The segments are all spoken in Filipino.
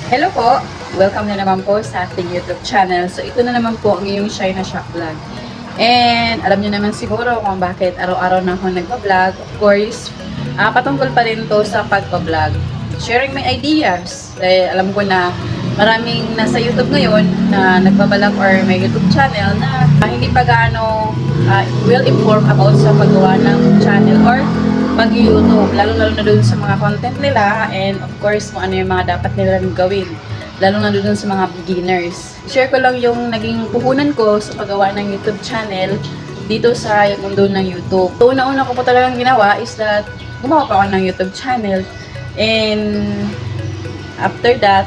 Hello po! Welcome na naman po sa ating YouTube channel. So, ito na naman po ang iyong Shine na Shop Vlog. And, alam niyo naman siguro kung bakit araw-araw na ako nagpa-vlog. Of course, patungkol pa rin to sa pagpa-vlog. Sharing my ideas. Dahil alam ko na maraming nasa YouTube ngayon na nagbabalak or may YouTube channel na hindi pa gaano well-informed about sa paggawa ng channel or pag-YouTube, lalo-lalo na dun sa mga content nila and of course kung ano yung mga dapat nila gawin, lalo na dun sa mga beginners. Share ko lang yung naging puhunan ko sa paggawa ng YouTube channel dito sa mundo ng YouTube. So, una-una ko po talagang ginawa is that gumawa pa ako ng YouTube channel and after that,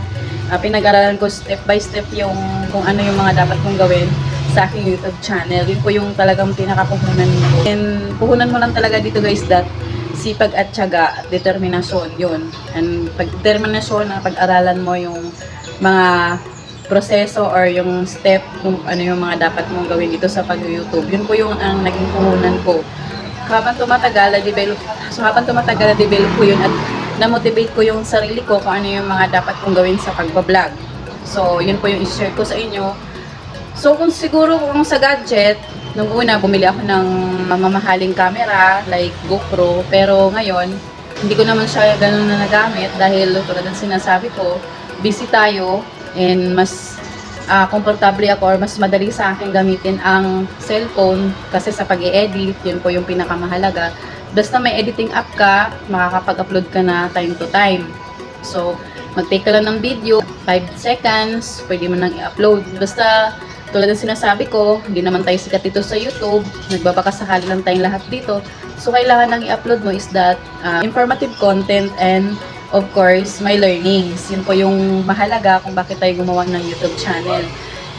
pinag-aralan ko step by step yung kung ano yung mga dapat kong gawin sa aking YouTube channel. Yun po yung talagang pinakapuhunan ko. And puhunan mo lang talaga dito guys that sipag at tiyaga at determinasyon yun. And pag-determinasyon na pag-aralan mo yung mga proseso or yung step kung ano yung mga dapat mong gawin dito sa pag-YouTube. Yun po yung ang naging puhunan ko. Habang tumatagal, na-develop ko yun at na-motivate ko yung sarili ko kung ano yung mga dapat kong gawin sa pagbablog. So, yun po yung i-share ko sa inyo. So, kung siguro kung sa gadget, nung una, bumili ako ng mamahaling camera, like GoPro. Pero ngayon, hindi ko naman siya ganun na nagamit dahil tulad ng sinasabi ko, busy tayo and mas komportable ako or mas madali sa akin gamitin ang cellphone kasi sa pag-i-edit, yun po yung pinakamahalaga. Basta may editing app ka, makakapag-upload ka na time to time. So, mag-take ka lang ng video, 5 seconds, pwede mo nang i-upload. Basta, tulad ng sinasabi ko, hindi naman tayo sikat dito sa YouTube, nagbabakasakali lang tayong lahat dito. So, kailangan nang i-upload mo is that informative content and of course, my learnings. Yun po yung mahalaga kung bakit tayo gumawa ng YouTube channel.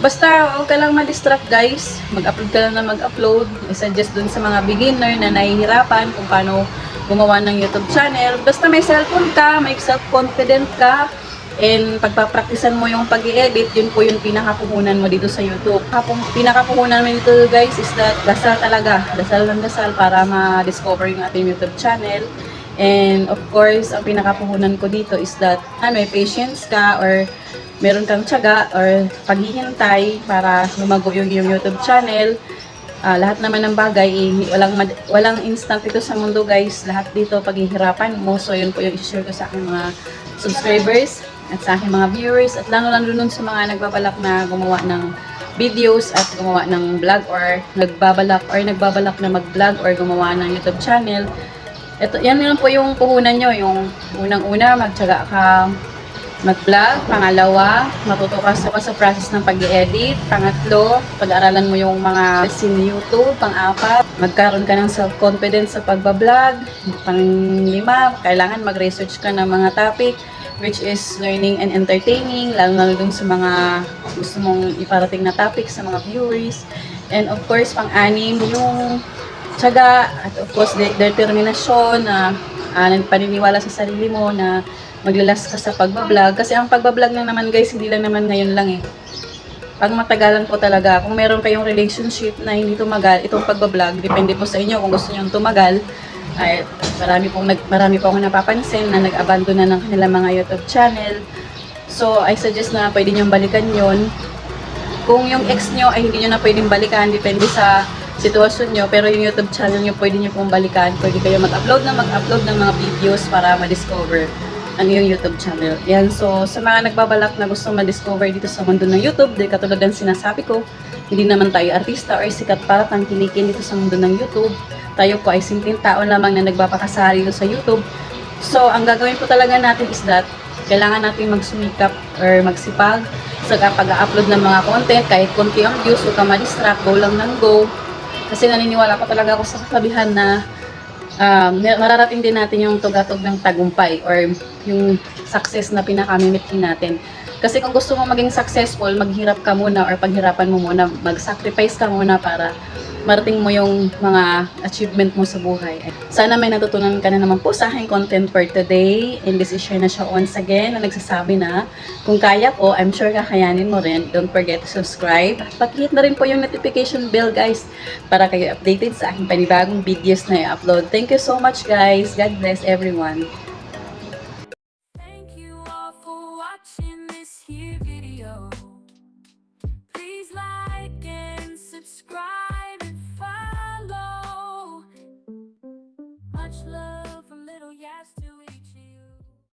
Basta, huwag ka lang ma-distract guys. Mag-upload ka lang na mag-upload. I-suggest dun sa mga beginner na nahihirapan kung paano gumawa ng YouTube channel. Basta may cellphone ka, may self-confident ka, and pagpapraktisan mo yung pag-i-edit, yun po yung pinakapuhunan mo dito sa YouTube. Pinakapuhunan mo dito guys is that dasal talaga. Dasal lang dasal para ma-discover yung ating YouTube channel. And of course, ang pinakapuhunan ko dito is that may patience ka or meron kang tiyaga or paghihintay para lumago yung YouTube channel. Lahat naman ng bagay, walang instant ito sa mundo guys. Lahat dito paghihirapan mo. So yun po yung i-share ko sa aking mga subscribers at sa aking mga viewers at lalo-lalo nun sa mga nagbabalak na gumawa ng videos at gumawa ng vlog or nagbabalak na mag-vlog or gumawa ng YouTube channel. Yan lang po yung puhunan nyo. Yung unang-una, magtiyaga ka mag-vlog. Pangalawa, matuto ka sa process ng pag-edit. Pangatlo, pag-aralan mo yung mga scene YouTube. Pang-apat, magkaroon ka ng self-confidence sa pagbablog. Pang-lima, kailangan mag-research ka ng mga topic which is learning and entertaining, lalo-lalo dun sa mga gusto mong iparating na topic sa mga viewers. And of course, pang-anim, yung tiyaga at of course, determinasyon na paniniwala sa sarili mo na maglalas ka sa pagbablog. Kasi ang pagbablog lang naman guys, hindi lang naman ngayon lang eh. Pag matagalan po talaga, kung meron kayong relationship na hindi tumagal, itong pagbablog, depende po sa inyo kung gusto nyo tumagal. Ay, marami po akong napapansin na nag-abandon na ng kanilang mga YouTube channel. So, I suggest na pwede nyo balikan yon. Kung yung ex nyo ay hindi nyo na pwedeng balikan, depende sa sitwasyon nyo, pero yung YouTube channel nyo, pwede nyo pong balikan. Pwede kayo mag-upload ng mga videos para ma-discover ano yung YouTube channel. Yan, so sa mga nagbabalak na gusto ma-discover dito sa mundo ng YouTube, dahil katulad ng sinasabi ko, hindi naman tayo artista or sikat para tangkilikin dito sa mundo ng YouTube. Tayo po ay simpleng tao lamang na nagpapakasari dito sa YouTube. So, ang gagawin po talaga natin is that kailangan natin magsumikap or magsipag sa pag-upload ng mga content. Kahit konti ang views, huwag ka ma-distract, go lang ng go. Kasi naniniwala ko talaga ako sa kasabihan na mararating din natin yung tugatog ng tagumpay or yung success na pinakamimiti natin. Kasi kung gusto mo maging successful, maghirap ka muna or paghirapan mo muna, mag-sacrifice ka muna para marating mo yung mga achievement mo sa buhay. Sana may natutunan ka na naman po sa aking content for today. And this is Shine na siya once again na nagsasabi na kung kaya po, I'm sure kakayanin mo rin. Don't forget to subscribe. Pag-hit na rin po yung notification bell guys para kayo updated sa aking panibagong videos na i-upload. Thank you so much guys. God bless everyone. Thank you all for watching.